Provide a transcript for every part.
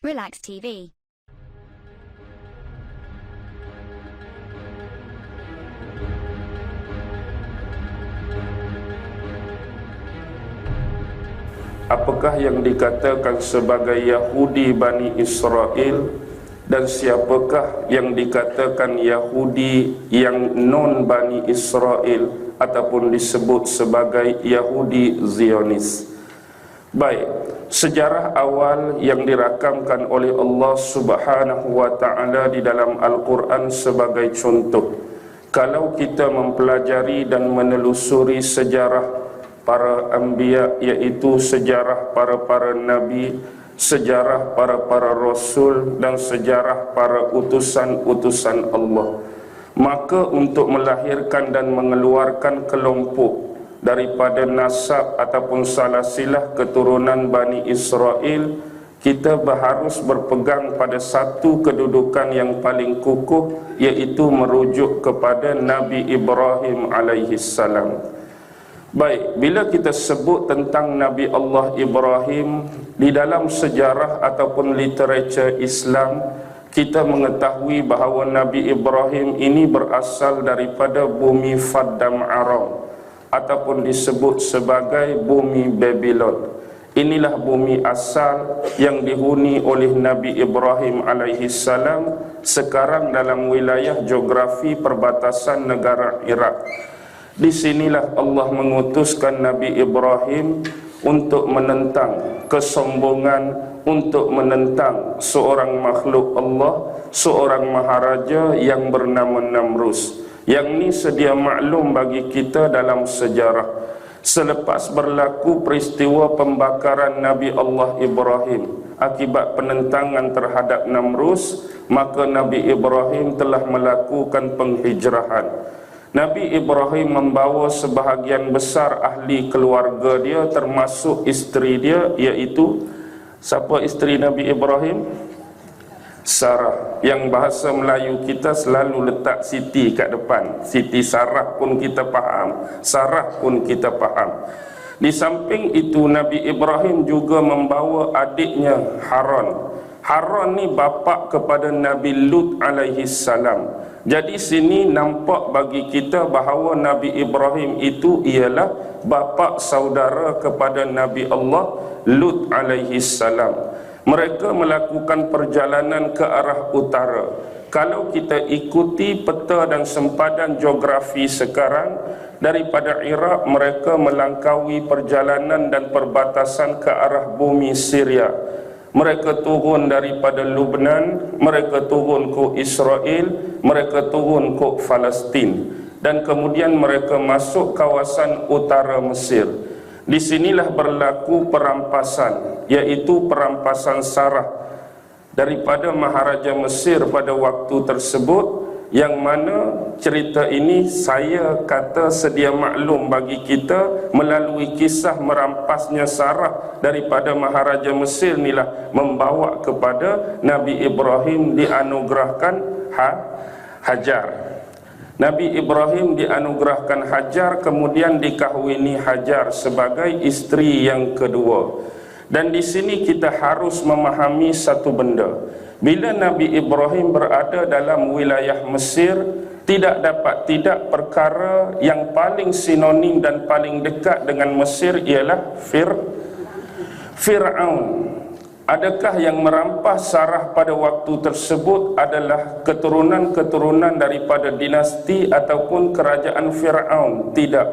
Relax TV. Apakah yang dikatakan sebagai Yahudi Bani Israel dan siapakah yang dikatakan Yahudi yang non Bani Israel ataupun disebut sebagai Yahudi Zionis? Baik, sejarah awal yang dirakamkan oleh Allah Subhanahu wa taala di dalam Al-Quran sebagai contoh. Kalau kita mempelajari dan menelusuri sejarah para anbiya, iaitu sejarah para nabi, sejarah para rasul dan sejarah para utusan-utusan Allah, maka untuk melahirkan dan mengeluarkan kelompok daripada nasab ataupun salasilah keturunan Bani Israel, kita harus berpegang pada satu kedudukan yang paling kukuh, iaitu merujuk kepada Nabi Ibrahim alaihissalam. Baik, bila kita sebut tentang Nabi Allah Ibrahim di dalam sejarah ataupun literatur Islam, kita mengetahui bahawa Nabi Ibrahim ini berasal daripada bumi Faddam Aram ataupun disebut sebagai bumi Babylon. Inilah bumi asal yang dihuni oleh Nabi Ibrahim alaihissalam sekarang dalam wilayah geografi perbatasan negara Iraq. Di sinilah Allah mengutuskan Nabi Ibrahim untuk menentang kesombongan, untuk menentang seorang makhluk Allah, seorang maharaja yang bernama Namrus. Yang ini sedia maklum bagi kita dalam sejarah. Selepas berlaku peristiwa pembakaran Nabi Allah Ibrahim akibat penentangan terhadap Namrus, maka Nabi Ibrahim telah melakukan penghijrahan. Nabi Ibrahim membawa sebahagian besar ahli keluarga dia, termasuk isteri dia, iaitu siapa isteri Nabi Ibrahim? Sarah. Yang bahasa Melayu kita selalu letak Siti kat depan. Siti Sarah pun kita faham, Sarah pun kita faham. Di samping itu Nabi Ibrahim juga membawa adiknya Haran. Haran ni bapa kepada Nabi Lut alaihissalam. Jadi sini nampak bagi kita bahawa Nabi Ibrahim itu ialah bapa saudara kepada Nabi Allah Lut alaihissalam. Mereka melakukan perjalanan ke arah utara. Kalau kita ikuti peta dan sempadan geografi sekarang, daripada Iraq mereka melangkaui perjalanan dan perbatasan ke arah bumi Syria. Mereka turun daripada Lebanon, mereka turun ke Israel, mereka turun ke Palestin, dan kemudian mereka masuk kawasan utara Mesir. Di sinilah berlaku perampasan, iaitu perampasan Sarah daripada Maharaja Mesir pada waktu tersebut, yang mana cerita ini saya kata sedia maklum bagi kita melalui kisah merampasnya Sarah daripada Maharaja Mesir inilah membawa kepada Nabi Ibrahim dianugerahkan Hajar. Nabi Ibrahim dianugerahkan Hajar, kemudian dikahwini Hajar sebagai isteri yang kedua. Dan di sini kita harus memahami satu benda. Bila Nabi Ibrahim berada dalam wilayah Mesir, tidak dapat tidak perkara yang paling sinonim dan paling dekat dengan Mesir ialah Fir'aun. Adakah yang merampas Sarah pada waktu tersebut adalah keturunan-keturunan daripada dinasti ataupun kerajaan Fir'aun? Tidak.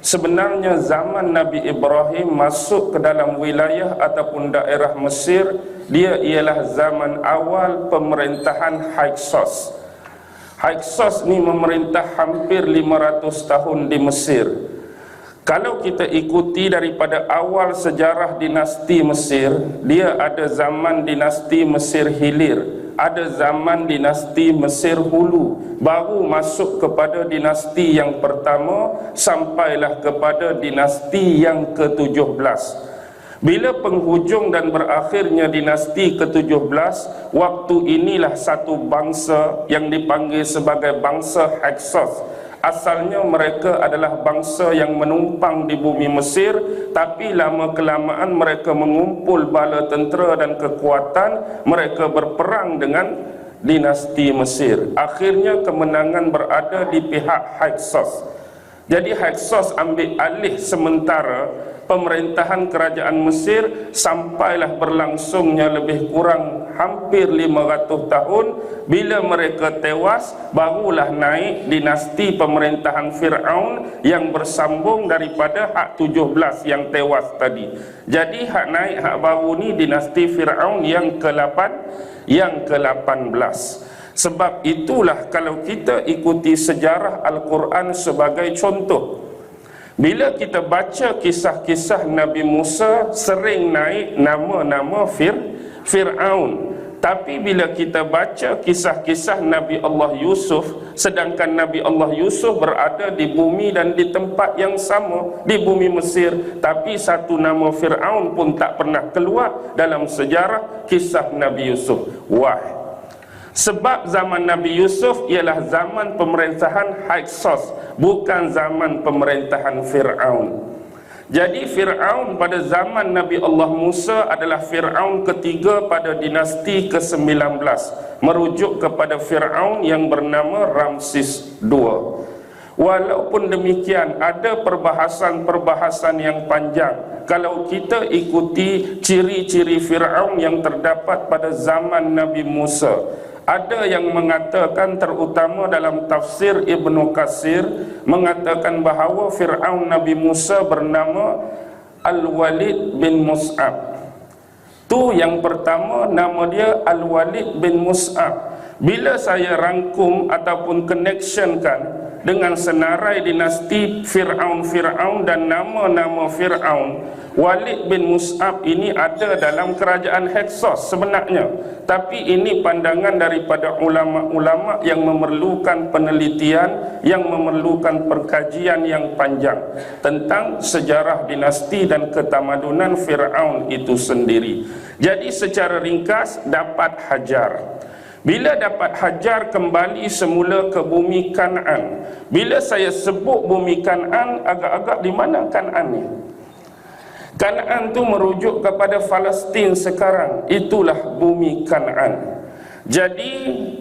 Sebenarnya zaman Nabi Ibrahim masuk ke dalam wilayah ataupun daerah Mesir, dia ialah zaman awal pemerintahan Hyksos. Hyksos ni memerintah hampir 500 tahun di Mesir. Kalau kita ikuti daripada awal sejarah dinasti Mesir, dia ada zaman dinasti Mesir Hilir, ada zaman dinasti Mesir Hulu, baru masuk kepada dinasti yang pertama sampailah kepada dinasti yang ke-17. Bila penghujung dan berakhirnya dinasti ke-17, waktu inilah satu bangsa yang dipanggil sebagai bangsa Hyksos asalnya mereka adalah bangsa yang menumpang di bumi Mesir, tapi lama-kelamaan mereka mengumpul bala tentera dan kekuatan, mereka berperang dengan dinasti Mesir. Akhirnya kemenangan berada di pihak Hyksos. Jadi Hyksos ambil alih sementara pemerintahan kerajaan Mesir sampailah berlangsungnya lebih kurang hampir 500 tahun. Bila mereka tewas, barulah naik dinasti pemerintahan Fir'aun yang bersambung daripada hak 17 yang tewas tadi. Jadi hak naik hak baru ni dinasti Fir'aun yang ke-8, yang ke-18. Sebab itulah kalau kita ikuti sejarah Al-Quran sebagai contoh, bila kita baca kisah-kisah Nabi Musa sering naik nama-nama Fir'aun. Tapi bila kita baca kisah-kisah Nabi Allah Yusuf, sedangkan Nabi Allah Yusuf berada di bumi dan di tempat yang sama, di bumi Mesir, tapi satu nama Fir'aun pun tak pernah keluar dalam sejarah kisah Nabi Yusuf. Wah, sebab zaman Nabi Yusuf ialah zaman pemerintahan Hyksos, bukan zaman pemerintahan Fir'aun. Jadi Fir'aun pada zaman Nabi Allah Musa adalah Fir'aun ketiga pada dinasti ke-19, merujuk kepada Fir'aun yang bernama Ramses II. Walaupun demikian, ada perbahasan-perbahasan yang panjang. Kalau kita ikuti ciri-ciri Fir'aun yang terdapat pada zaman Nabi Musa, ada yang mengatakan, terutama dalam tafsir Ibnu Katsir, mengatakan bahawa Fir'aun Nabi Musa bernama Al-Walid bin Mus'ab. Tu yang pertama, nama dia Al-Walid bin Mus'ab. Bila saya rangkum ataupun connectionkan dengan senarai dinasti Fir'aun dan nama-nama Fir'aun, Walid bin Mus'ab ini ada dalam kerajaan Hyksos sebenarnya. Tapi ini pandangan daripada ulama-ulama yang memerlukan penelitian, yang memerlukan perkajian yang panjang tentang sejarah dinasti dan ketamadunan Fir'aun itu sendiri. Jadi secara ringkas, dapat Hajar. Bila dapat Hajar, kembali semula ke bumi Kan'an. Bila saya sebut bumi Kan'an, agak-agak di mana Kan'an ni? Kan'an tu merujuk kepada Palestin sekarang. Itulah bumi Kan'an. Jadi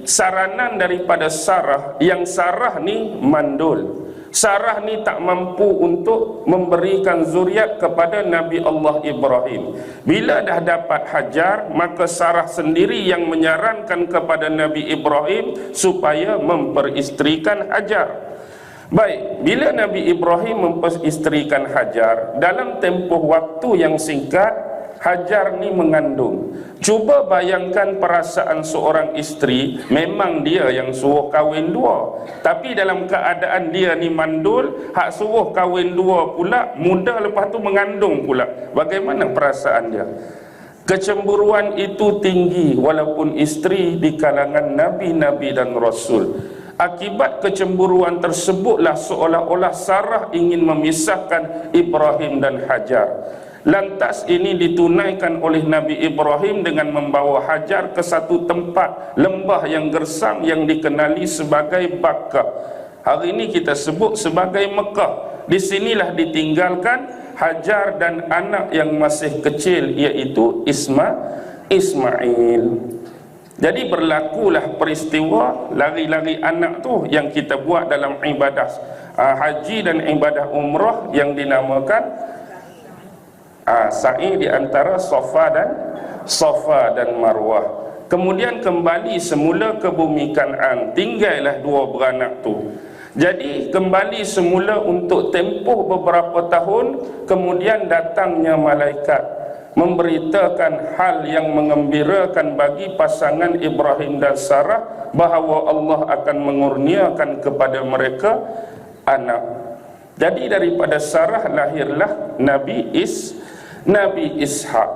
saranan daripada Sarah, yang Sarah ni mandul. Sarah ni tak mampu untuk memberikan zuriat kepada Nabi Allah Ibrahim. Bila dah dapat Hajar, maka Sarah sendiri yang menyarankan kepada Nabi Ibrahim supaya memperistrikan Hajar. Baik, bila Nabi Ibrahim memperistrikan Hajar, dalam tempoh waktu yang singkat, Hajar ni mengandung. Cuba bayangkan perasaan seorang isteri, memang dia yang suruh kahwin dua, tapi dalam keadaan dia ni mandul, hak suruh kahwin dua pula, muda lepas tu mengandung pula. Bagaimana perasaan dia? Kecemburuan itu tinggi walaupun isteri di kalangan nabi-nabi dan rasul. Akibat kecemburuan tersebutlah seolah-olah Sarah ingin memisahkan Ibrahim dan Hajar. Lantas ini ditunaikan oleh Nabi Ibrahim dengan membawa Hajar ke satu tempat lembah yang gersam yang dikenali sebagai Bakkah. Hari ini kita sebut sebagai Mekah. Di sinilah ditinggalkan Hajar dan anak yang masih kecil, iaitu Ismail. Jadi berlakulah peristiwa lari-lari anak tu yang kita buat dalam ibadah haji dan ibadah umrah yang dinamakan sa'i di antara Safa dan Marwah. Kemudian kembali semula ke bumi Kan'an, tinggallah dua beranak tu. Jadi kembali semula untuk tempoh beberapa tahun, kemudian datangnya malaikat memberitakan hal yang mengembirakan bagi pasangan Ibrahim dan Sarah, bahawa Allah akan mengurniakan kepada mereka anak. Jadi daripada Sarah lahirlah Nabi Ishak.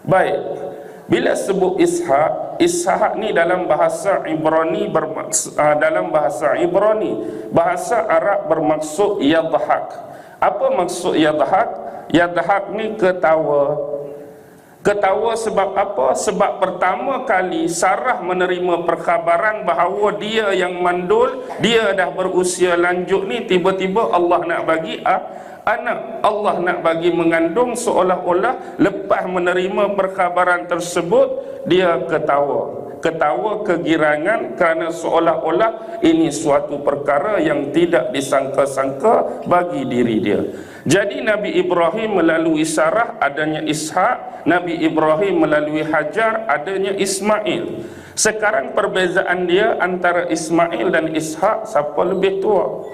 Baik, bila sebut Ishak ni dalam bahasa Ibrani bahasa Arab bermaksud yadhak. Apa maksud yadhak? Yadhak ni ketawa. Ketawa sebab apa? Sebab pertama kali Sarah menerima perkhabaran bahawa dia yang mandul, dia dah berusia lanjut ni, tiba-tiba Allah nak bagi anak, Allah nak bagi mengandung, seolah-olah lepas menerima perkhabaran tersebut dia ketawa kegirangan, kerana seolah-olah ini suatu perkara yang tidak disangka-sangka bagi diri dia. Jadi Nabi Ibrahim melalui Sarah adanya Ishak, Nabi Ibrahim melalui Hajar adanya Ismail. Sekarang perbezaan dia antara Ismail dan Ishak, siapa lebih tua?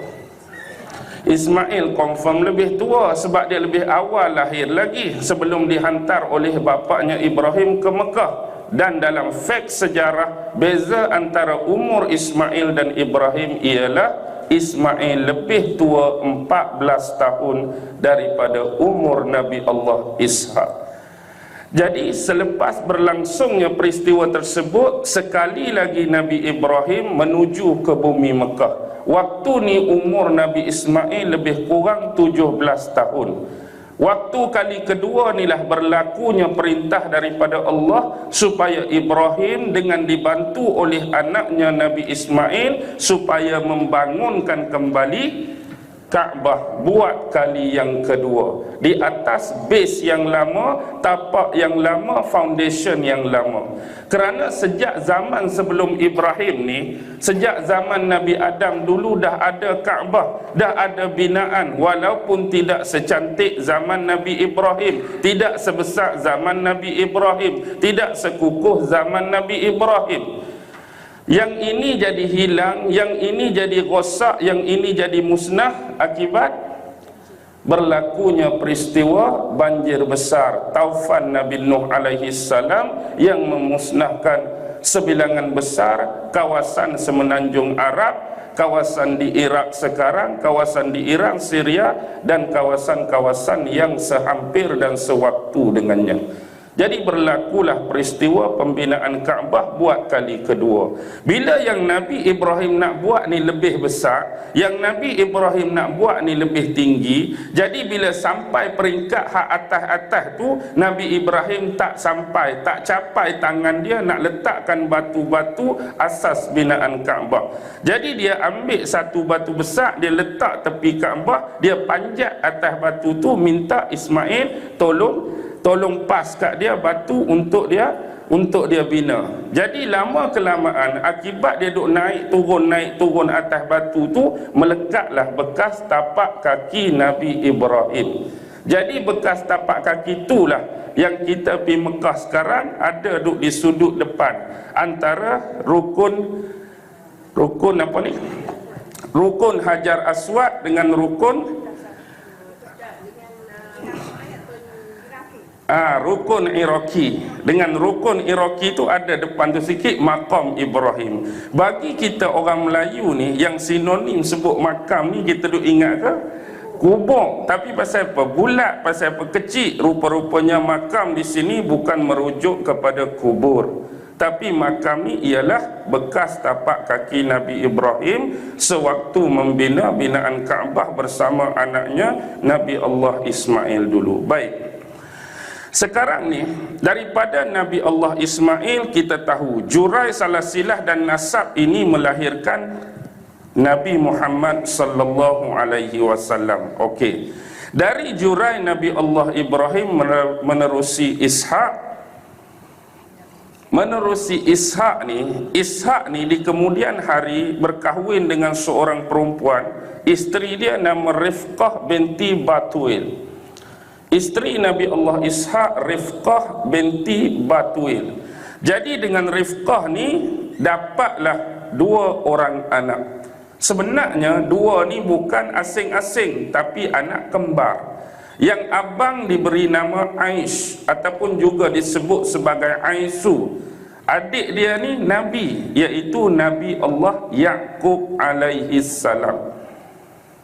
Ismail confirm lebih tua sebab dia lebih awal lahir lagi sebelum dihantar oleh bapaknya Ibrahim ke Mekah. Dan dalam faks sejarah, beza antara umur Ismail dan Ibrahim ialah Ismail lebih tua 14 tahun daripada umur Nabi Allah Ishak. Jadi selepas berlangsungnya peristiwa tersebut, sekali lagi Nabi Ibrahim menuju ke bumi Mekah. Waktu ni umur Nabi Ismail lebih kurang 17 tahun. Waktu kali kedua inilah berlakunya perintah daripada Allah supaya Ibrahim dengan dibantu oleh anaknya Nabi Ismail supaya membangunkan kembali Kaabah, buat kali yang kedua di atas base yang lama, tapak yang lama, foundation yang lama. Kerana sejak zaman sebelum Ibrahim ni, sejak zaman Nabi Adam dulu dah ada Kaabah, dah ada binaan, walaupun tidak secantik zaman Nabi Ibrahim, tidak sebesar zaman Nabi Ibrahim, tidak sekukuh zaman Nabi Ibrahim. Yang ini jadi hilang, yang ini jadi rosak, yang ini jadi musnah akibat berlakunya peristiwa banjir besar, taufan Nabi Nuh alaihi salam yang memusnahkan sebilangan besar kawasan semenanjung Arab, kawasan di Iraq sekarang, kawasan di Iran, Syria, dan kawasan-kawasan yang sehampir dan sewaktu dengannya. Jadi berlakulah peristiwa pembinaan Kaabah buat kali kedua. Bila yang Nabi Ibrahim nak buat ni lebih besar, yang Nabi Ibrahim nak buat ni lebih tinggi, jadi bila sampai peringkat hak atas-atas tu, Nabi Ibrahim tak sampai, tak capai tangan dia nak letakkan batu-batu asas binaan Kaabah. Jadi dia ambil satu batu besar, dia letak tepi Kaabah, dia panjat atas batu tu, minta Ismail tolong pas kat dia batu untuk dia bina. Jadi lama kelamaan akibat dia duk naik turun atas batu tu, melekatlah bekas tapak kaki Nabi Ibrahim. Jadi bekas tapak kaki itulah yang kita pergi Mekah sekarang ada duk di sudut depan antara rukun apa ni? Rukun Hajar Aswad dengan rukun rukun Iraqi. Dengan rukun Iraqi tu ada depan tu sikit makam Ibrahim. Bagi kita orang Melayu ni yang sinonim sebut makam ni, kita duk ingat ke? Kubur. Tapi pasal apa? Bulat, pasal apa? Kecil. Rupa-rupanya makam di sini bukan merujuk kepada kubur, tapi makam ni ialah bekas tapak kaki Nabi Ibrahim sewaktu membina binaan Kaabah bersama anaknya Nabi Allah Ismail dulu. Baik. Sekarang ni daripada Nabi Allah Ismail kita tahu jurai salasilah dan nasab ini melahirkan Nabi Muhammad sallallahu alaihi wasallam. Okey. Dari jurai Nabi Allah Ibrahim menerusi Ishak ni di kemudian hari berkahwin dengan seorang perempuan. Isteri dia nama Rifqah binti Batuil. Isteri Nabi Allah Ishak Rifqah binti Batuil. Jadi dengan Rifqah ni dapatlah dua orang anak. Sebenarnya dua ni bukan asing-asing, tapi anak kembar. Yang abang diberi nama Aish ataupun juga disebut sebagai Aisu. Adik dia ni Nabi, iaitu Nabi Allah Yaqub alaihi salam.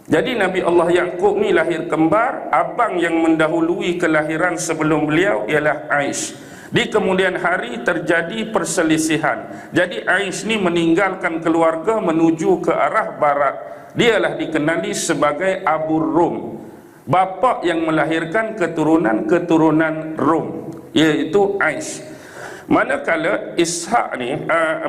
Jadi Nabi Allah Yaqub ni lahir kembar. Abang yang mendahului kelahiran sebelum beliau ialah Aish. Di kemudian hari terjadi perselisihan. Jadi Aish ni meninggalkan keluarga menuju ke arah barat. Dialah dikenali sebagai Abu Rum, bapa yang melahirkan keturunan Rum, iaitu Aish. Manakala Ishak ni,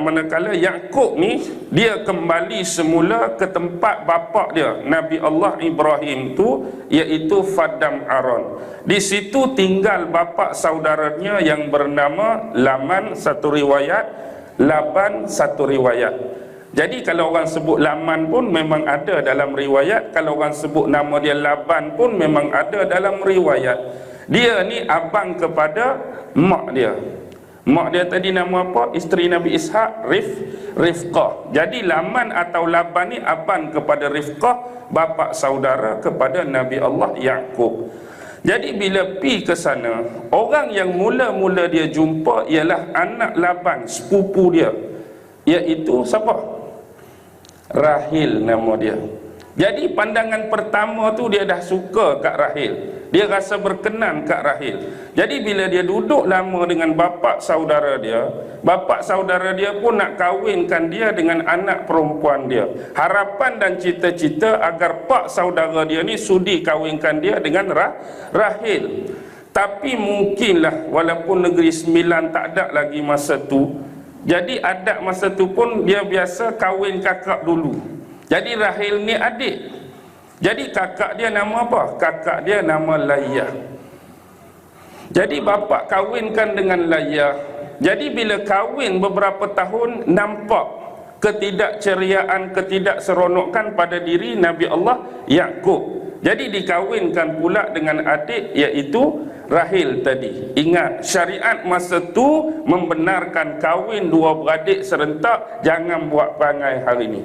manakala Yaqub ni, dia kembali semula ke tempat bapa dia, Nabi Allah Ibrahim tu, iaitu Padang Aron. Di situ tinggal bapa saudaranya yang bernama Laman satu riwayat, Laban satu riwayat. Jadi kalau orang sebut Laman pun memang ada dalam riwayat, kalau orang sebut nama dia Laban pun memang ada dalam riwayat. Dia ni abang kepada mak dia. Mak dia tadi nama apa? Isteri Nabi Ishak, Rifqah. Jadi Laman atau Laban ni abang kepada Rifqah, bapa saudara kepada Nabi Allah Yaqub. Jadi bila pi ke sana, orang yang mula-mula dia jumpa ialah anak Laban, sepupu dia, iaitu siapa? Rahil nama dia. Jadi pandangan pertama tu dia dah suka kat Rahil. Dia rasa berkenan kat Rahil. Jadi bila dia duduk lama dengan bapa saudara dia pun nak kahwinkan dia dengan anak perempuan dia. Harapan dan cita-cita agar pak saudara dia ni sudi kahwinkan dia dengan Rahil. Tapi mungkinlah walaupun Negeri Sembilan tak ada lagi masa tu, jadi adat masa tu pun dia biasa kahwin kakak dulu. Jadi Rahil ni adik. Jadi kakak dia nama apa? Kakak dia nama Layah. Jadi bapa kahwinkan dengan Layah. Jadi bila kahwin beberapa tahun, nampak ketidakceriaan, ketidakseronokan pada diri Nabi Allah Yaqub. Jadi dikahwinkan pula dengan adik, iaitu Rahil tadi. Ingat, syariat masa tu membenarkan kahwin dua beradik serentak. Jangan buat perangai hari ni.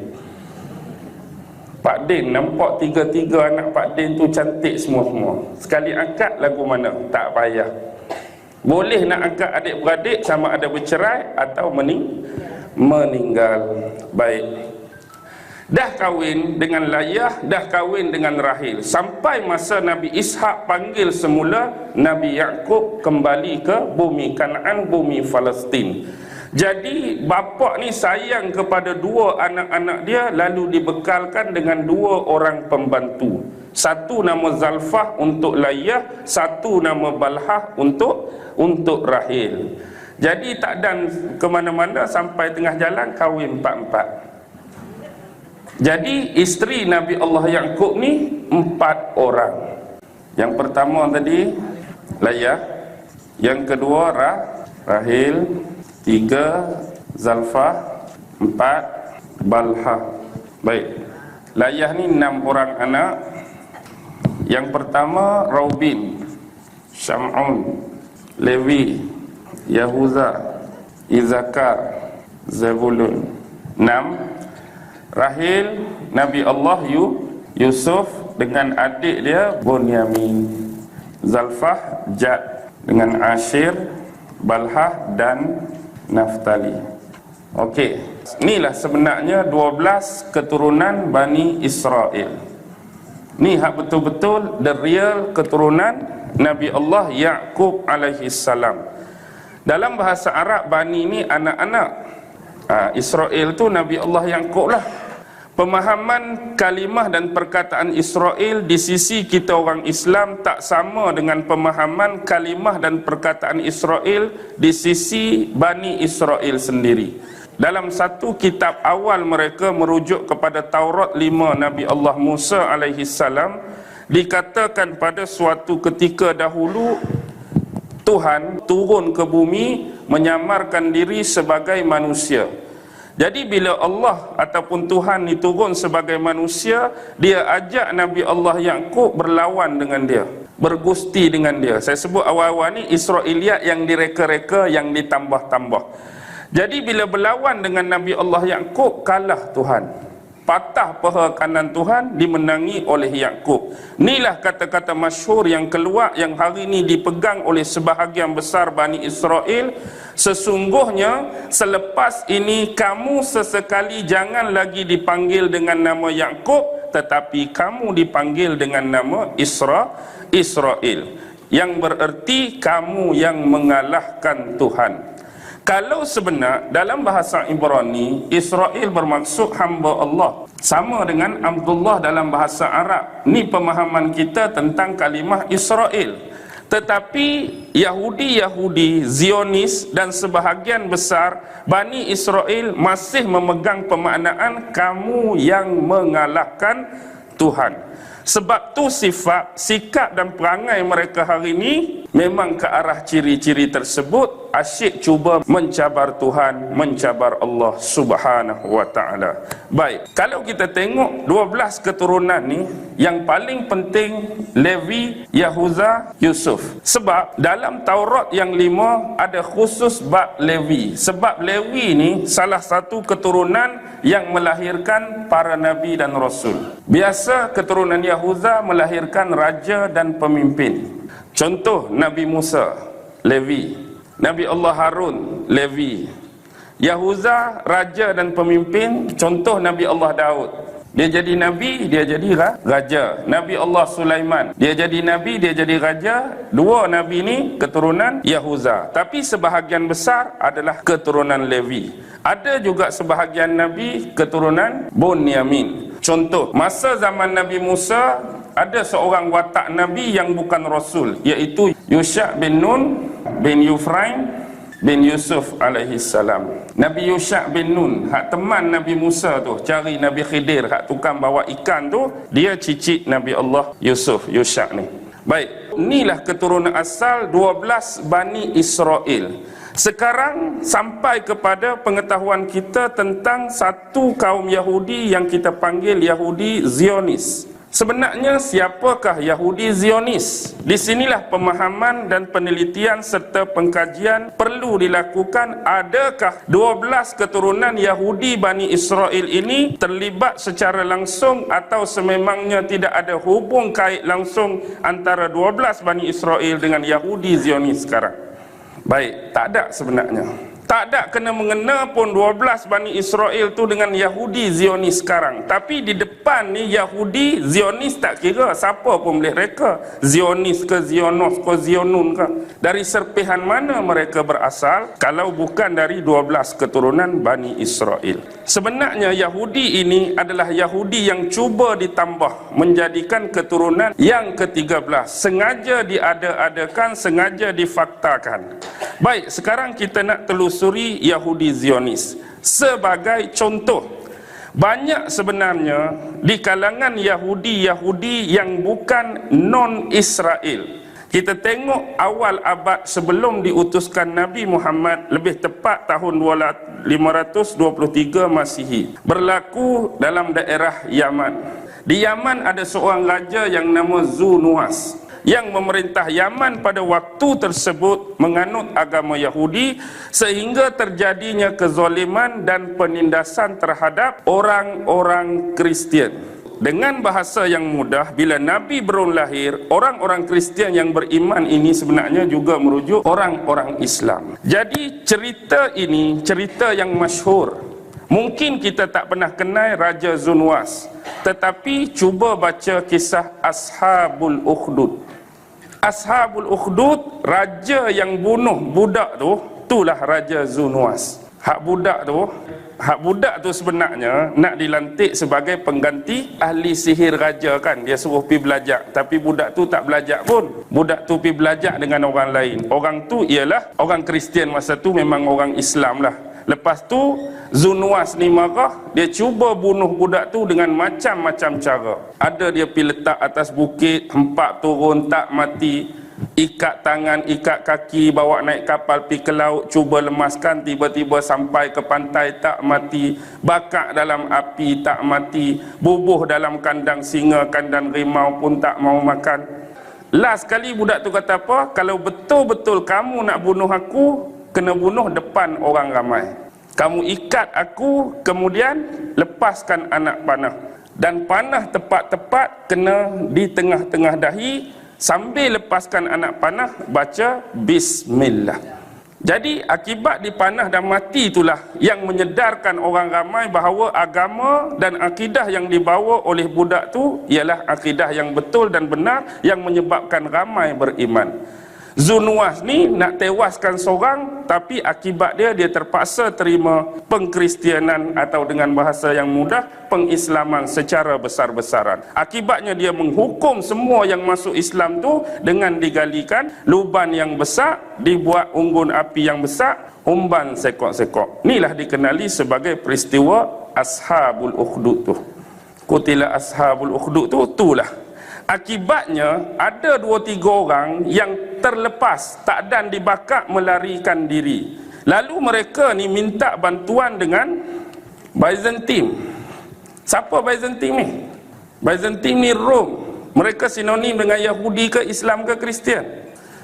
Pak Din nampak tiga-tiga anak Pak Din tu cantik semua-semua. Sekali angkat lagu mana? Tak payah. Boleh nak angkat adik-beradik sama ada bercerai atau meninggal. Baik. Dah kahwin dengan Layah, dah kahwin dengan Rahil. Sampai masa Nabi Ishak panggil semula Nabi Yaqub kembali ke bumi Kanaan, bumi Palestin. Jadi bapa ni sayang kepada dua anak-anak dia, lalu dibekalkan dengan dua orang pembantu. Satu nama Zalfah untuk Layah, satu nama Balhah untuk Rahil. Jadi tak dan ke mana-mana, sampai tengah jalan kahwin empat-empat. Jadi isteri Nabi Allah Yaqub ni 4 orang. Yang pertama tadi Layah, yang kedua Rahil, 3 Zalfah, 4 Balhah. Baik. Layah ni 6 orang anak. Yang pertama Raubin, Syam'un, Lewi, Yahuza, Izakar, Zebulun. 6. Rahil, Nabi Allah Yusuf dengan adik dia Bunyamin. Zalfah, Jad dengan Ashir, Balhah dan Naftali. Okey, inilah sebenarnya 12 keturunan Bani Israel. Ni hak betul-betul the real keturunan Nabi Allah Yaqub alaihi salam. Dalam bahasa Arab, Bani ni anak-anak. Israel tu Nabi Allah Yaqub lah. Pemahaman kalimah dan perkataan Israel di sisi kita orang Islam tak sama dengan pemahaman kalimah dan perkataan Israel di sisi Bani Israel sendiri. Dalam satu kitab awal mereka merujuk kepada Taurat 5 Nabi Allah Musa alaihi salam, dikatakan pada suatu ketika dahulu Tuhan turun ke bumi menyamarkan diri sebagai manusia. Jadi bila Allah ataupun Tuhan ni turun sebagai manusia, dia ajak Nabi Allah Yaqub berlawan dengan dia, bergusti dengan dia. Saya sebut awal-awal ni Israiliyat yang direka-reka, yang ditambah-tambah. Jadi bila berlawan dengan Nabi Allah Yaqub, kalah Tuhan. Patah paha kanan Tuhan, dimenangi oleh Yaqub. Inilah kata-kata masyhur yang keluar, yang hari ini dipegang oleh sebahagian besar Bani Israel. Sesungguhnya selepas ini kamu sesekali jangan lagi dipanggil dengan nama Yaqub, tetapi kamu dipanggil dengan nama Israel, yang bererti kamu yang mengalahkan Tuhan. Kalau sebenar dalam bahasa Ibrani, Israel bermaksud hamba Allah, sama dengan Abdullah dalam bahasa Arab. Ni pemahaman kita tentang kalimah Israel. Tetapi Yahudi Zionis dan sebahagian besar Bani Israel masih memegang pemaknaan kamu yang mengalahkan Tuhan. Sebab tu sifat, sikap dan perangai mereka hari ini memang ke arah ciri-ciri tersebut, asyik cuba mencabar Tuhan, mencabar Allah Subhanahu wa taala. Baik, kalau kita tengok 12 keturunan ni, yang paling penting Levi, Yahuza, Yusuf. Sebab dalam Taurat yang 5 ada khusus bab Levi. Sebab Levi ni salah satu keturunan yang melahirkan para nabi dan rasul. Biasa keturunan Yahuza melahirkan raja dan pemimpin. Contoh Nabi Musa, Levi. Nabi Allah Harun, Levi. Yahuza raja dan pemimpin. Contoh Nabi Allah Daud. Dia jadi nabi, dia jadi raja. Nabi Allah Sulaiman, dia jadi nabi, dia jadi raja. Dua nabi ni keturunan Yahuza. Tapi sebahagian besar adalah keturunan Levi. Ada juga sebahagian nabi keturunan Bunyamin. Contoh, masa zaman Nabi Musa ada seorang watak nabi yang bukan rasul, iaitu Yusha bin Nun bin Yufraim bin Yusuf alaihi salam. Nabi Yusha bin Nun, hak teman Nabi Musa tu, cari Nabi Khidir, hak tukang bawa ikan tu, dia cicit Nabi Allah Yusuf, Yusha ni. Baik, inilah keturunan asal 12 Bani Israel. Sekarang sampai kepada pengetahuan kita tentang satu kaum Yahudi yang kita panggil Yahudi Zionis. Sebenarnya siapakah Yahudi Zionis? Di sinilah pemahaman dan penelitian serta pengkajian perlu dilakukan. Adakah 12 keturunan Yahudi Bani Israel ini terlibat secara langsung atau sememangnya tidak ada hubung kait langsung antara 12 Bani Israel dengan Yahudi Zionis sekarang? Baik, tak ada sebenarnya. Tak ada kena-mengena pun 12 Bani Israel tu dengan Yahudi Zionis sekarang. Tapi di depan ni Yahudi Zionis tak kira, siapa pun boleh reka. Zionis ke Zionos ke Zionun ke. Dari serpihan mana mereka berasal kalau bukan dari 12 keturunan Bani Israel. Sebenarnya Yahudi ini adalah Yahudi yang cuba ditambah menjadikan keturunan yang ke-13. Sengaja diada-adakan, sengaja difaktakan. Baik, sekarang kita nak telusuri Yahudi Zionis. Sebagai contoh, banyak sebenarnya di kalangan Yahudi yang bukan non-Israel. Kita tengok awal abad sebelum diutuskan Nabi Muhammad, lebih tepat tahun 523 Masihi, berlaku dalam daerah Yaman. Di Yaman ada seorang raja yang nama Zunuwas, yang memerintah Yaman pada waktu tersebut menganut agama Yahudi, sehingga terjadinya kezaliman dan penindasan terhadap orang-orang Kristian. Dengan bahasa yang mudah, bila Nabi baru lahir, orang-orang Kristian yang beriman ini sebenarnya juga merujuk orang-orang Islam. Jadi cerita ini cerita yang masyhur. Mungkin kita tak pernah kenal Raja Zunuwas, tetapi cuba baca kisah Ashabul Ukhdud. Ashabul Ukhdud, raja yang bunuh budak tu, itulah Raja Zunuwas. Hak budak tu sebenarnya nak dilantik sebagai pengganti ahli sihir raja kan. Dia suruh pergi belajar, tapi budak tu tak belajar pun. Budak tu pergi belajar dengan orang lain. Orang tu ialah orang Kristian masa tu, memang orang Islam lah. Lepas tu Zunuwas ni marah, dia cuba bunuh budak tu dengan macam-macam cara. Ada dia pergi letak atas bukit, hempak turun tak mati, ikat tangan, ikat kaki, bawa naik kapal pergi ke laut, cuba lemaskan, tiba-tiba sampai ke pantai tak mati, bakar dalam api tak mati, bubuh dalam kandang singa, kandang rimau pun tak mau makan. Last kali budak tu kata apa? Kalau betul-betul kamu nak bunuh aku, kena bunuh depan orang ramai. Kamu ikat aku, kemudian lepaskan anak panah. Dan panah tepat-tepat kena di tengah-tengah dahi. Sambil lepaskan anak panah, baca Bismillah. Jadi akibat dipanah dan mati itulah yang menyedarkan orang ramai bahawa agama dan akidah yang dibawa oleh budak tu ialah akidah yang betul dan benar, yang menyebabkan ramai beriman. Zunuwas ni nak tewaskan seorang, tapi akibat dia terpaksa terima pengkristianan atau dengan bahasa yang mudah, pengislaman secara besar-besaran. Akibatnya dia menghukum semua yang masuk Islam tu dengan digalikan luban yang besar, dibuat unggun api yang besar, umban sekok-sekok. Inilah dikenali sebagai peristiwa Ashabul Ukhdud tu. Qutila Ashabul Ukhdud tu, itulah. Akibatnya ada 2-3 orang yang terlepas, tak dan dibakar melarikan diri. Lalu mereka ni minta bantuan dengan Byzantine. Siapa Byzantine ni? Byzantine ni Rom. Mereka sinonim dengan Yahudi ke Islam ke Kristian?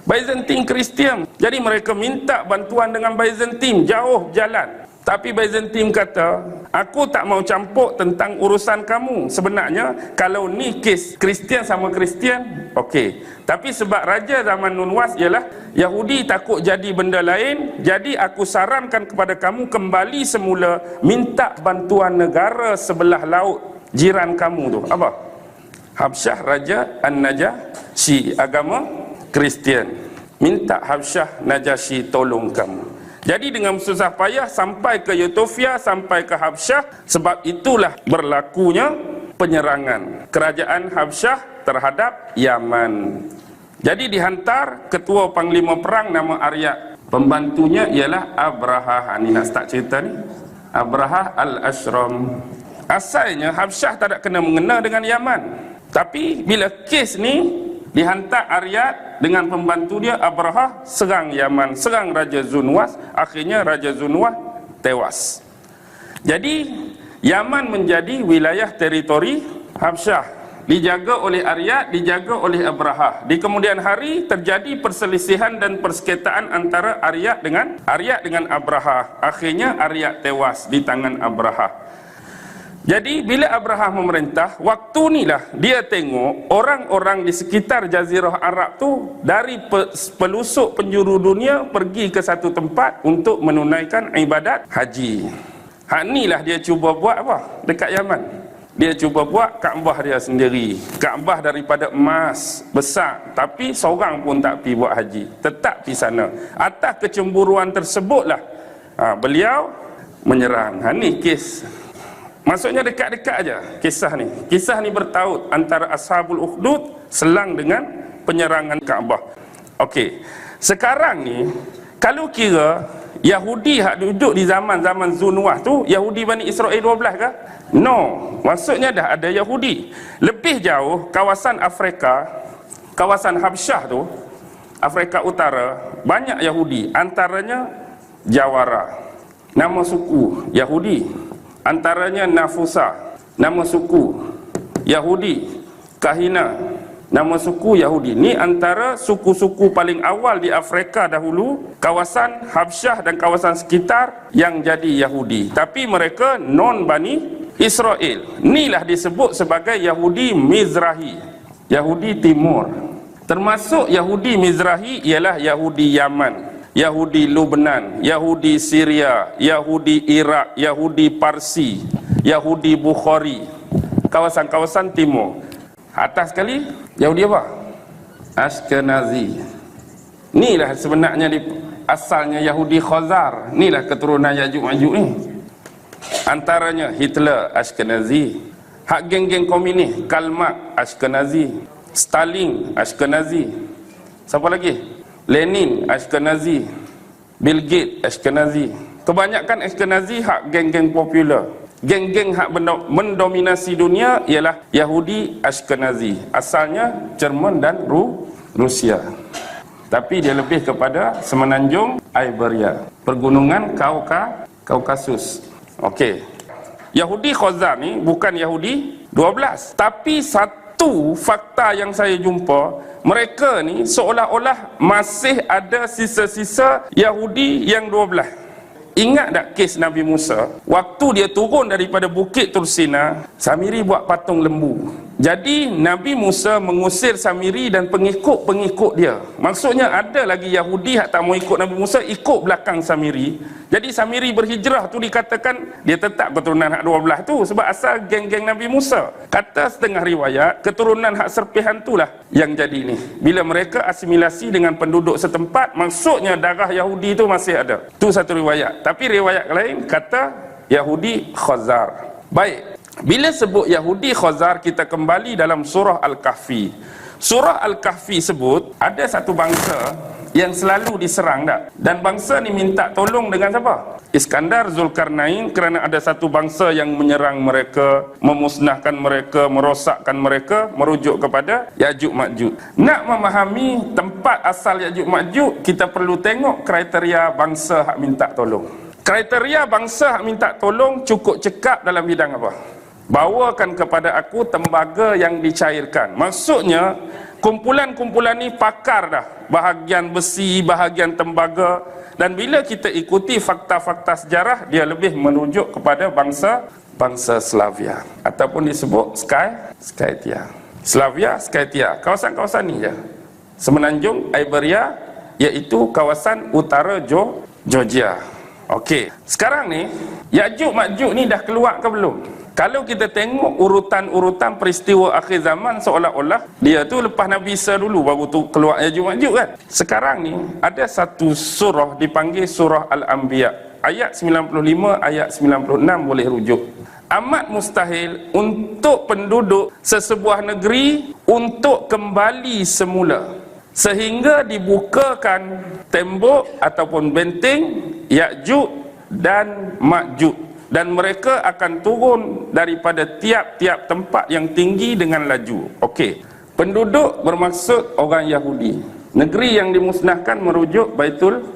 Byzantine Kristian. Jadi mereka minta bantuan dengan Byzantine, jauh jalan. Tapi Byzantine kata, aku tak mau campur tentang urusan kamu. Sebenarnya kalau ni kes Kristian sama Kristian, okey. Tapi sebab raja zaman Nuwas ialah Yahudi takut jadi benda lain, jadi aku sarankan kepada kamu kembali semula, minta bantuan negara sebelah laut jiran kamu tu. Apa? Habsyah Raja An-Najasyi, agama Kristian. Minta Habsyah Najasyi tolong kamu. Jadi dengan susah payah sampai ke Ethiopia, sampai ke Habsyah. Sebab itulah berlakunya penyerangan kerajaan Habsyah terhadap Yaman. Jadi dihantar ketua panglima perang nama Aryad. Pembantunya ialah Abraha. Ini nak start cerita ni. Abraha Al-Ashram. Asalnya Habsyah tak ada kena mengena dengan Yaman. Tapi bila kes ni dihantar Aryad dengan pembantu dia Abraha serang Yaman, serang Raja Zunwas. Akhirnya Raja Zunwas tewas. Jadi Yaman menjadi wilayah teritori Habsyah, dijaga oleh Aryad, dijaga oleh Abraha. Di kemudian hari terjadi perselisihan dan persengketaan antara Aryad dengan Abraha. Akhirnya Aryad tewas di tangan Abraha. Jadi bila Abraha memerintah, waktu inilah dia tengok orang-orang di sekitar Jazirah Arab tu dari pelusuk penjuru dunia pergi ke satu tempat untuk menunaikan ibadat haji. Hak inilah dia cuba buat apa dekat Yaman. Dia cuba buat Kaabah dia sendiri. Kaabah daripada emas besar, tapi seorang pun tak pergi buat haji, tetap pergi sana. Atas kecemburuan tersebutlah beliau menyerang. Ni kes. Maksudnya dekat-dekat aja kisah ni. Kisah ni bertaut antara Ashabul Ukhdud selang dengan penyerangan Kaabah. Okey. Sekarang ni kalau kira Yahudi hak duduk di zaman-zaman Zunwas tu Yahudi Bani Israel 12 ke? No. Maksudnya dah ada Yahudi. Lebih jauh kawasan Afrika, kawasan Habsyah tu, Afrika Utara, banyak Yahudi, antaranya Jawara. Nama suku Yahudi. Antaranya Nafusa, nama suku Yahudi. Kahina, nama suku Yahudi. Ni antara suku-suku paling awal di Afrika dahulu, kawasan Habsyah dan kawasan sekitar yang jadi Yahudi. Tapi mereka non Bani Israel. Inilah disebut sebagai Yahudi Mizrahi, Yahudi Timur. Termasuk Yahudi Mizrahi ialah Yahudi Yaman, Yahudi Lubnan, Yahudi Syria, Yahudi Iraq, Yahudi Parsi, Yahudi Bukhari, kawasan-kawasan timur. Atas sekali Yahudi apa? Ashkenazi. Inilah sebenarnya asalnya Yahudi Khazar. Inilah keturunan Yajuj Majuj ni. Antaranya Hitler Ashkenazi, hak geng-geng komunis Karl Marx Ashkenazi, Stalin Ashkenazi. Siapa lagi? Lenin Ashkenazi, Bill Gates Ashkenazi. Kebanyakan Ashkenazi hak geng-geng popular. Geng-geng hak mendominasi dunia ialah Yahudi Ashkenazi. Asalnya Jerman dan Rusia. Tapi dia lebih kepada semenanjung Iberia, pergunungan Kaukasus. Okey. Yahudi Khazar ni bukan Yahudi 12. Tapi satu fakta yang saya jumpa, mereka ni seolah-olah masih ada sisa-sisa Yahudi yang 12. Ingat tak kes Nabi Musa? Waktu dia turun daripada Bukit Tursina, Samiri buat patung lembu. Jadi Nabi Musa mengusir Samiri dan pengikut-pengikut dia. Maksudnya ada lagi Yahudi yang tak mau ikut Nabi Musa, ikut belakang Samiri. Jadi Samiri berhijrah tu dikatakan dia tetap keturunan hak 12 tu sebab asal geng-geng Nabi Musa. Kata setengah riwayat, keturunan hak serpihan tu lah yang jadi ni. Bila mereka asimilasi dengan penduduk setempat, maksudnya darah Yahudi tu masih ada. Tu satu riwayat. Tapi riwayat lain kata Yahudi Khazar. Baik. Bila sebut Yahudi Khazar, kita kembali dalam surah Al-Kahfi. Surah Al-Kahfi sebut ada satu bangsa yang selalu diserang tak? Dan bangsa ni minta tolong dengan siapa? Iskandar Zulkarnain, kerana ada satu bangsa yang menyerang mereka, memusnahkan mereka, merosakkan mereka, merujuk kepada Ya'juj Ma'juj. Nak memahami tempat asal Ya'juj Ma'juj, kita perlu tengok kriteria bangsa hak minta tolong. Kriteria bangsa hak minta tolong cukup cekap dalam bidang apa? Bawakan kepada aku tembaga yang dicairkan. Maksudnya kumpulan-kumpulan ni pakar dah, bahagian besi, bahagian tembaga. Dan bila kita ikuti fakta-fakta sejarah, dia lebih merujuk kepada bangsa Slavia ataupun disebut Skytia. Slavia, Skytia, kawasan-kawasan ni je. Semenanjung Iberia, iaitu kawasan utara Georgia. Okey, sekarang ni Ya'juj Ma'juj ni dah keluar ke belum? Kalau kita tengok urutan-urutan peristiwa akhir zaman, seolah-olah dia tu lepas Nabi Isa dulu baru tu keluar Ya'juj Ma'juj kan. Sekarang ni ada satu surah dipanggil surah Al-Anbiya. Ayat 95, ayat 96 boleh rujuk. Amat mustahil untuk penduduk sesebuah negeri untuk kembali semula sehingga dibukakan tembok ataupun benteng Ya'juj dan Ma'juj, dan mereka akan turun daripada tiap-tiap tempat yang tinggi dengan laju. Okey, penduduk bermaksud orang Yahudi. Negeri yang dimusnahkan merujuk Baitul.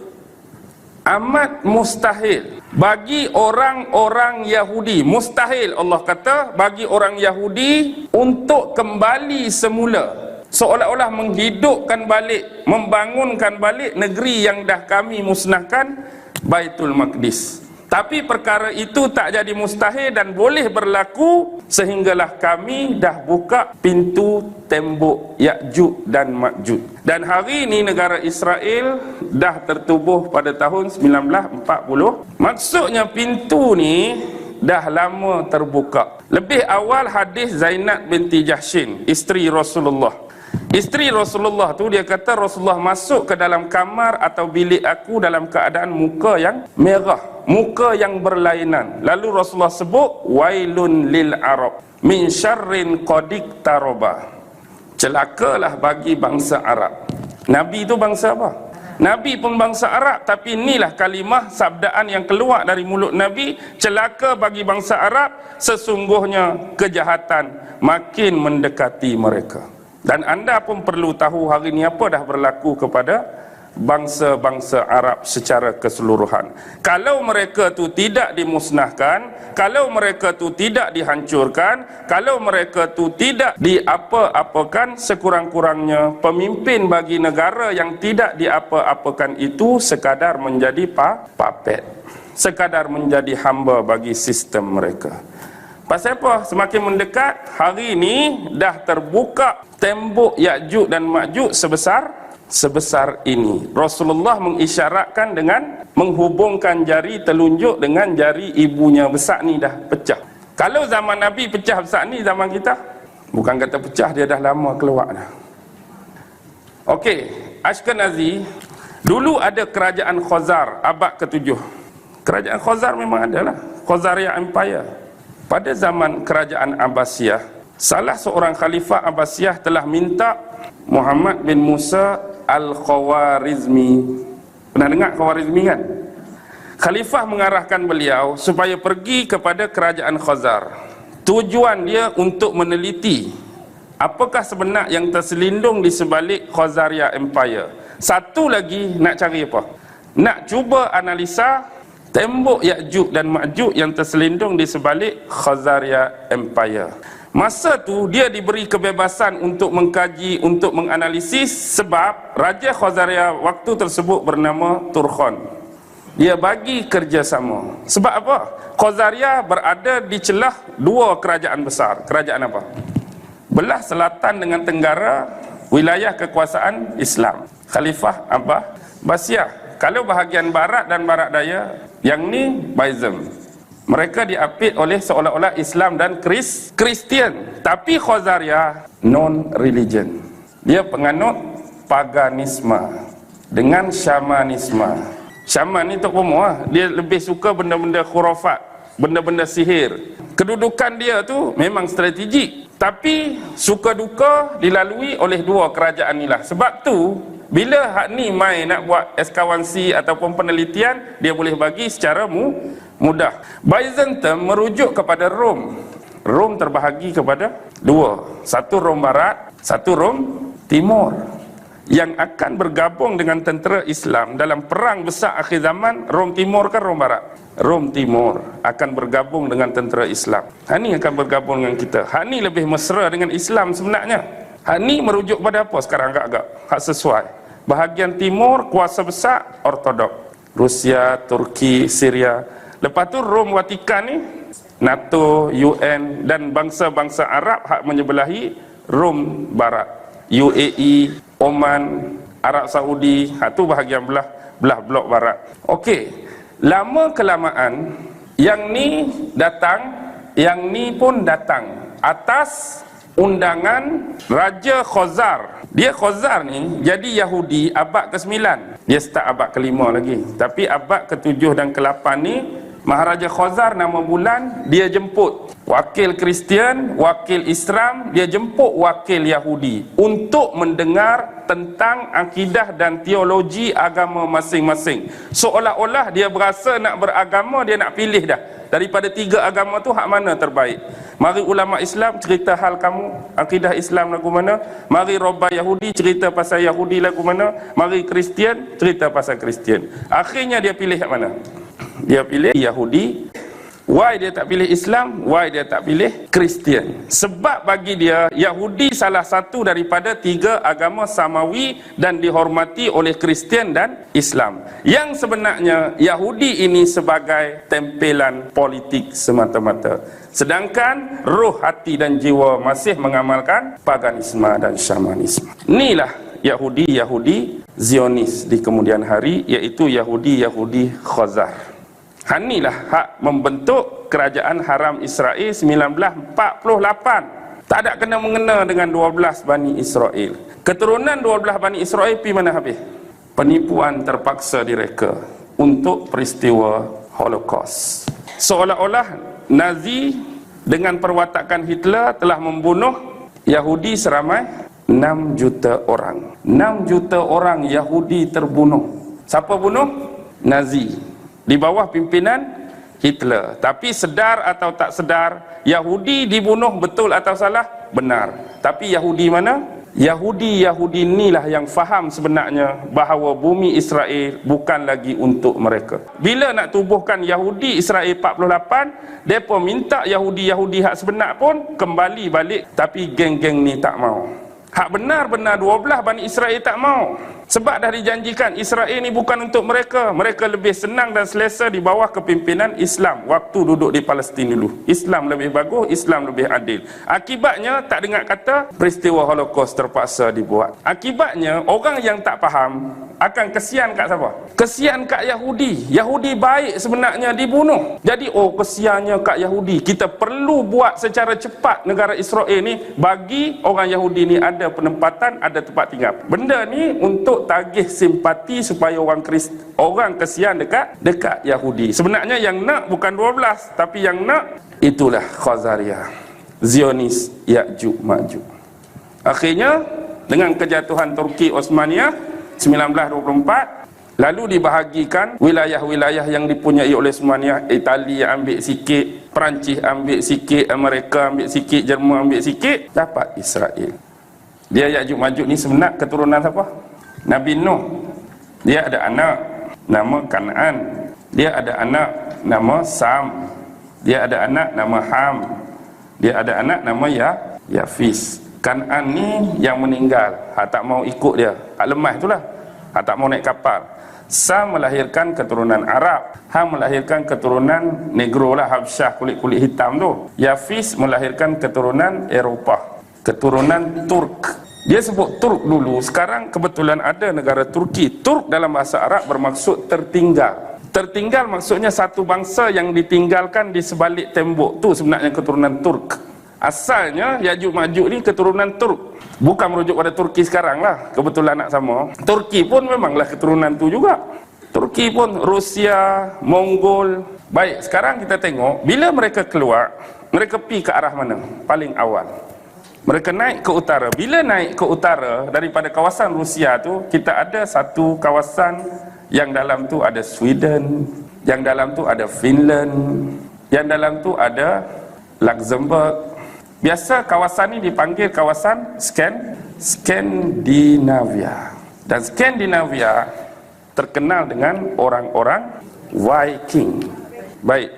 Amat mustahil bagi orang-orang Yahudi, mustahil Allah kata bagi orang Yahudi untuk kembali semula, seolah-olah menghidupkan balik, membangunkan balik negeri yang dah kami musnahkan, Baitul Maqdis. Tapi perkara itu tak jadi mustahil dan boleh berlaku sehinggalah kami dah buka pintu tembok Ya'juj dan Ma'juj. Dan hari ini negara Israel dah tertubuh pada tahun 1940. Maksudnya pintu ni dah lama terbuka. Lebih awal hadis Zainab binti Jahshin, isteri Rasulullah. Isteri Rasulullah tu dia kata Rasulullah masuk ke dalam kamar atau bilik aku dalam keadaan muka yang merah, muka yang berlainan. Lalu Rasulullah sebut wailun lil Arab min syarrin qadik taroba. Celakalah bagi bangsa Arab. Nabi itu bangsa apa? Nabi pun bangsa Arab, tapi inilah kalimah sabdaan yang keluar dari mulut Nabi, celaka bagi bangsa Arab, sesungguhnya kejahatan makin mendekati mereka. Dan anda pun perlu tahu hari ini apa dah berlaku kepada bangsa-bangsa Arab secara keseluruhan. Kalau mereka tu tidak dimusnahkan, kalau mereka tu tidak dihancurkan, kalau mereka tu tidak diapa-apakan, sekurang-kurangnya pemimpin bagi negara yang tidak diapa-apakan itu sekadar menjadi puppet, sekadar menjadi hamba bagi sistem mereka. Pasal apa? Semakin mendekat, hari ini dah terbuka tembok Ya'juj dan Ma'juj sebesar ini. Rasulullah mengisyaratkan dengan menghubungkan jari telunjuk dengan jari ibunya besar ni dah pecah. Kalau zaman Nabi pecah besar ni, zaman kita bukan kata pecah, dia dah lama keluar dah. Okey, Ashkenazi dulu ada kerajaan Khazar abad ke-7. Kerajaan Khazar memang ada lah, Khazaria Empire. Pada zaman kerajaan Abbasiyah, salah seorang khalifah Abbasiyah telah minta Muhammad bin Musa Al-Khawarizmi. Pernah dengar Khawarizmi kan? Khalifah mengarahkan beliau supaya pergi kepada kerajaan Khazar. Tujuan dia untuk meneliti apakah sebenar yang terselindung di sebalik Khazaria Empire. Satu lagi nak cari apa? Nak cuba analisa tembok Ya'juj dan Ma'juj yang terselindung di sebalik Khazaria Empire. Masa tu dia diberi kebebasan untuk mengkaji, untuk menganalisis, sebab Raja Khazaria waktu tersebut bernama Turkhan. Dia bagi kerjasama. Sebab apa? Khazaria berada di celah dua kerajaan besar. Kerajaan apa? belah selatan dengan tenggara wilayah kekuasaan Islam. Khalifah Abbasiyah. Kalau bahagian barat dan barat daya, yang ni Byzantium. Mereka diapit oleh seolah-olah Islam dan Kristian. Tapi Khazariyah non-religion. Dia penganut paganisme dengan syamanisme. Syaman ni Tok Pomo lah. Dia lebih suka benda-benda khurafat, benda-benda sihir. Kedudukan dia tu memang strategik, tapi suka duka dilalui oleh dua kerajaan ni lah. Sebab tu bila hak ni mai nak buat eskavansi ataupun penelitian, dia boleh bagi secara mudah. Byzantium merujuk kepada Rom. Rom terbahagi kepada dua. Satu Rom Barat, satu Rom Timur, yang akan bergabung dengan tentera Islam dalam perang besar akhir zaman. Rom Timur kan Rom Barat? Rom Timur akan bergabung dengan tentera Islam. Hak ni akan bergabung dengan kita. Hak ni lebih mesra dengan Islam sebenarnya. Hak ni merujuk pada apa sekarang agak-agak? Hak sesuai. Bahagian timur kuasa besar Ortodok. Rusia, Turki, Syria. Lepas tu Rom Vatikan ni, NATO, UN dan bangsa-bangsa Arab hak menyebelahi Rom Barat. UAE, Oman, Arab Saudi, tu bahagian belah blok barat. Okey, lama kelamaan yang ni datang, yang ni pun datang atas undangan Raja Khazar. Dia Khazar ni jadi Yahudi abad ke-9. Dia start abad ke-5 lagi. Tapi abad ke-7 dan ke-8 ni Maharaja Khazar nama bulan, dia jemput wakil Kristian, wakil Islam, dia jemput wakil Yahudi untuk mendengar tentang akidah dan teologi agama masing-masing. Seolah-olah dia berasa nak beragama, dia nak pilih dah. Daripada tiga agama tu, hak mana terbaik? Mari ulama Islam cerita hal kamu, akidah Islam lagu mana? Mari Robah Yahudi cerita pasal Yahudi lagu mana? Mari Kristian cerita pasal Kristian. Akhirnya dia pilih yang mana? Dia pilih Yahudi. Why dia tak pilih Islam? Why dia tak pilih Kristian? Sebab bagi dia, Yahudi salah satu daripada tiga agama samawi dan dihormati oleh Kristian dan Islam. Yang sebenarnya Yahudi ini sebagai tempelan politik semata-mata. Sedangkan roh, hati dan jiwa masih mengamalkan paganisme dan syamanisme. Inilah Yahudi Zionis di kemudian hari, iaitu Yahudi Khazar. Hanilah hak membentuk kerajaan haram Israel 1948. Tak ada kena-mengena dengan 12 Bani Israel. Keturunan 12 Bani Israel pergi mana habis? Penipuan terpaksa direka untuk peristiwa Holocaust. Seolah-olah Nazi dengan perwatakan Hitler telah membunuh Yahudi seramai 6 juta orang. 6 juta orang Yahudi terbunuh. Siapa bunuh? Nazi. Di bawah pimpinan Hitler. Tapi sedar atau tak sedar, Yahudi dibunuh, betul atau salah? Benar. Tapi Yahudi mana? Yahudi inilah yang faham sebenarnya bahawa bumi Israel bukan lagi untuk mereka. Bila nak tubuhkan Yahudi Israel 48, mereka minta Yahudi hak sebenar pun kembali balik. Tapi geng-geng ni tak mau. Hak benar-benar 12 Bani Israel tak mau. Sebab dah dijanjikan Israel ni bukan untuk mereka. Mereka lebih senang dan selesa di bawah kepimpinan Islam waktu duduk di Palestin dulu. Islam lebih bagus, Islam lebih adil. Akibatnya tak dengar kata peristiwa Holocaust terpaksa dibuat. Akibatnya orang yang tak faham akan kesian kat siapa? Kesian kat Yahudi. Yahudi baik sebenarnya dibunuh. Jadi kesiannya kat Yahudi. Kita perlu buat secara cepat negara Israel ni bagi orang Yahudi ni ada penempatan, ada tempat tinggal. Benda ni untuk tagih simpati supaya orang kesian dekat Yahudi. Sebenarnya yang nak bukan 12, tapi yang nak itulah Khazariyah, Zionis, Ya'juj Ma'juj. Akhirnya dengan kejatuhan Turki Osmaniyah 1924, lalu dibahagikan wilayah-wilayah yang dipunyai oleh Osmaniyah. Italia ambil sikit, Perancis ambil sikit, Amerika ambil sikit, Jerman ambil sikit, dapat Israel. Dia Ya'juj Ma'juj ni sebenar keturunan siapa? Nabi Nuh. Dia ada anak nama Kan'an. Dia ada anak nama Sam. Dia ada anak nama Ham. Dia ada anak nama Yafis. Kan'an ni yang meninggal, hak tak mau ikut dia, hak lemah itulah, hak tak mau naik kapal. Sam melahirkan keturunan Arab. Ham melahirkan keturunan Negro lah, Habsyah, kulit-kulit hitam tu. Yafis melahirkan keturunan Eropah. keturunan Turk. Dia sebut Turk dulu, sekarang kebetulan ada negara Turki. Turk dalam bahasa Arab bermaksud tertinggal. Tertinggal maksudnya satu bangsa yang ditinggalkan di sebalik tembok, tu sebenarnya keturunan Turk. Asalnya Ya'juj Ma'juj ni keturunan Turk, bukan merujuk pada Turki sekarang lah, kebetulan nak sama. Turki pun memanglah keturunan tu juga. Turki pun, Rusia, Mongol. Baik, sekarang kita tengok bila mereka keluar, mereka pergi ke arah mana? Paling awal mereka naik ke utara. Bila naik ke utara daripada kawasan Rusia tu, kita ada satu kawasan yang dalam tu ada Sweden, yang dalam tu ada Finland, yang dalam tu ada Luxembourg. Biasa kawasan ini dipanggil kawasan Skandinavia. Dan Skandinavia terkenal dengan orang-orang Viking. Baik,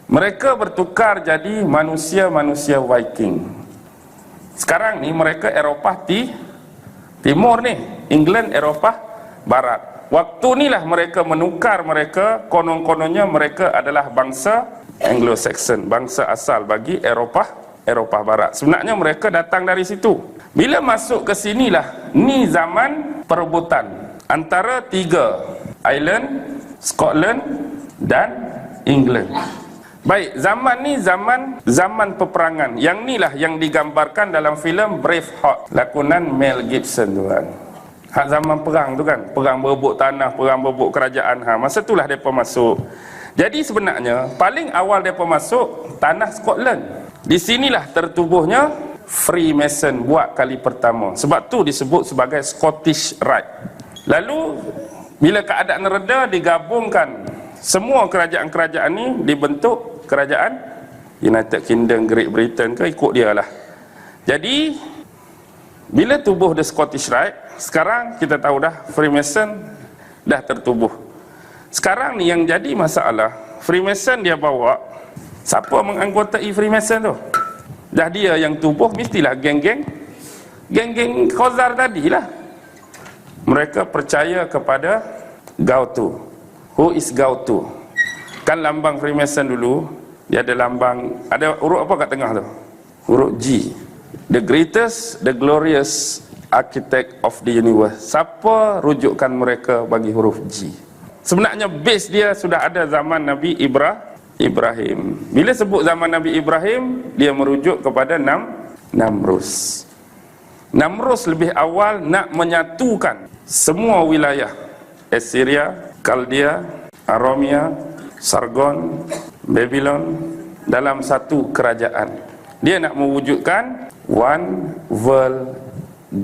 mereka bertukar jadi manusia-manusia Viking. Sekarang ni mereka Eropah timur ni, England Eropah barat. Waktu inilah mereka menukar, mereka konon-kononnya mereka adalah bangsa Anglo-Saxon, bangsa asal bagi Eropah barat. Sebenarnya mereka datang dari situ. Bila masuk ke sinilah, ni zaman perebutan antara tiga Ireland, Scotland dan England. Baik, zaman ni zaman peperangan. Yang inilah yang digambarkan dalam filem Braveheart, lakonan Mel Gibson tu kan. Hak zaman perang tu kan, perang berebut tanah, perang berebut kerajaan. Masa itulah depa masuk. Jadi sebenarnya paling awal depa masuk tanah Scotland. Di sinilah tertubuhnya Freemason buat kali pertama. Sebab tu disebut sebagai Scottish Rite. Lalu bila keadaan reda, digabungkan semua kerajaan-kerajaan ni dibentuk kerajaan United Kingdom, Great Britain ke, ikut dia lah. Jadi bila tubuh The Scottish Rite, sekarang kita tahu dah Freemason dah tertubuh. Sekarang ni yang jadi masalah, Freemason dia bawa, siapa menganggotai Freemason tu? Dah dia yang tubuh, mestilah geng-geng Khazar tadi lah. Mereka percaya kepada Gautu. Who is Gautu? Kan lambang Freemason dulu, dia ada lambang, ada huruf apa kat tengah tu? Huruf G. The greatest, the glorious architect of the universe. Siapa rujukan mereka bagi huruf G? Sebenarnya base dia sudah ada zaman Nabi Ibrahim. Bila sebut zaman Nabi Ibrahim, dia merujuk kepada Namrus. Namrus lebih awal nak menyatukan semua wilayah Assyria, Chaldea, Aramea, Sargon, Babylon dalam satu kerajaan. Dia nak mewujudkan one world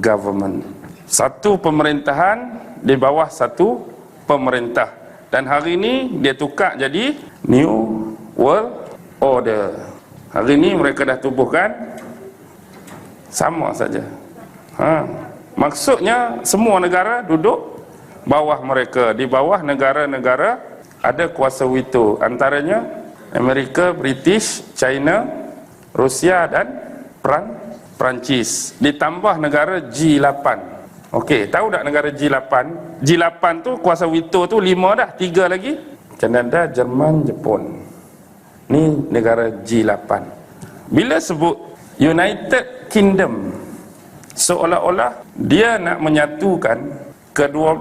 government, satu pemerintahan di bawah satu pemerintah. Dan hari ini dia tukar jadi New World Order. Hari ini mereka dah tubuhkan sama saja. Maksudnya semua negara duduk bawah mereka. Di bawah negara-negara ada kuasa veto, antaranya Amerika, British, China, Rusia dan Perancis. Ditambah negara G8. Okey, tahu tak negara G8? G8 tu kuasa veto tu 5 dah, 3 lagi. Kanada, Jerman, Jepun. Ni negara G8. Bila sebut United Kingdom, seolah-olah dia nak menyatukan ke-12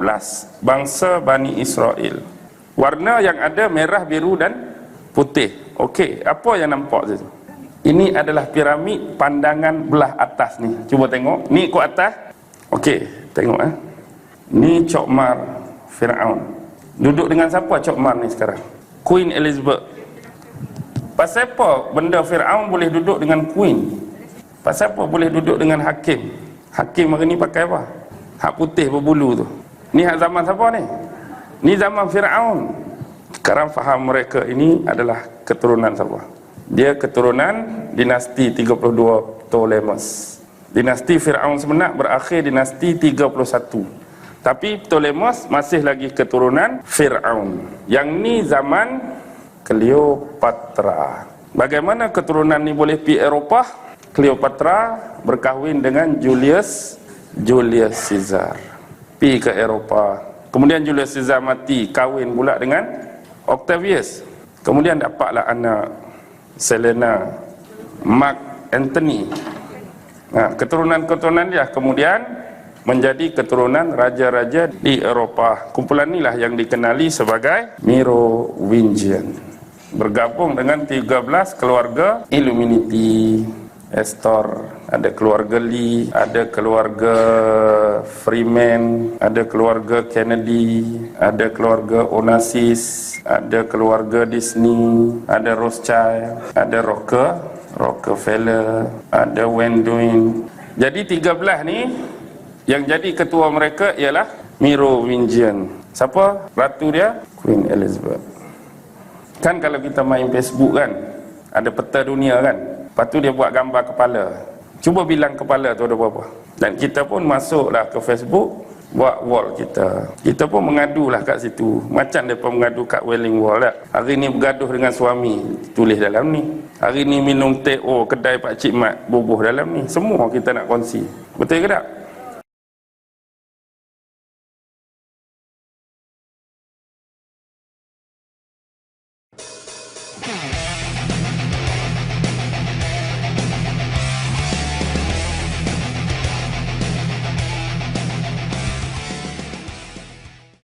bangsa Bani Israel. Warna yang ada merah, biru dan putih. Okey, apa yang nampak tu? Ini adalah piramid pandangan belah atas ni. Cuba tengok. Ni ikut atas. Okey, tengok Ni Cokmar Firaun. Duduk dengan siapa Cokmar ni sekarang? Queen Elizabeth. Pasal apa benda Firaun boleh duduk dengan Queen? Pasal apa boleh duduk dengan Hakim? Hakim hari ni pakai apa? Hak putih berbulu tu. Ni hak zaman siapa ni? Ni zaman Firaun. Sekarang faham mereka ini adalah keturunan siapa? Dia keturunan dinasti 32 Ptolemus. Dinasti Firaun sebenar berakhir dinasti 31. Tapi Ptolemus masih lagi keturunan Firaun. Yang ni zaman Cleopatra. Bagaimana keturunan ni boleh pergi Eropah? Cleopatra berkahwin dengan Julius Caesar. Pergi ke Eropah. Kemudian Julius Caesar mati, kahwin pula dengan Octavius. Kemudian dapatlah anak Selena, Mark Antony. Keturunan-keturunan dia kemudian menjadi keturunan raja-raja di Eropah. Kumpulan inilah yang dikenali sebagai Merovingian. Bergabung dengan 13 keluarga Illuminati, Astor, ada keluarga Lee, ada keluarga Freeman, ada keluarga Kennedy, ada keluarga Onassis, ada keluarga Disney, ada Rothschild, ada Rockefeller, ada Wendoin. Jadi 13 ni yang jadi ketua mereka ialah Merovingian. Siapa? Ratu dia? Queen Elizabeth. Kan kalau kita main Facebook kan, ada peta dunia kan, lepas tu dia buat gambar kepala. Cuba bilang kepala tu ada berapa. Dan kita pun masuklah ke Facebook, buat wall kita. Kita pun mengadulah kat situ. Macam mereka mengadu kat Wailing Wall tak? Hari ni bergaduh dengan suami, tulis dalam ni. Hari ni minum teh, kedai Pak Cik Mat, bubuh dalam ni. Semua kita nak kongsi. Betul ke tak?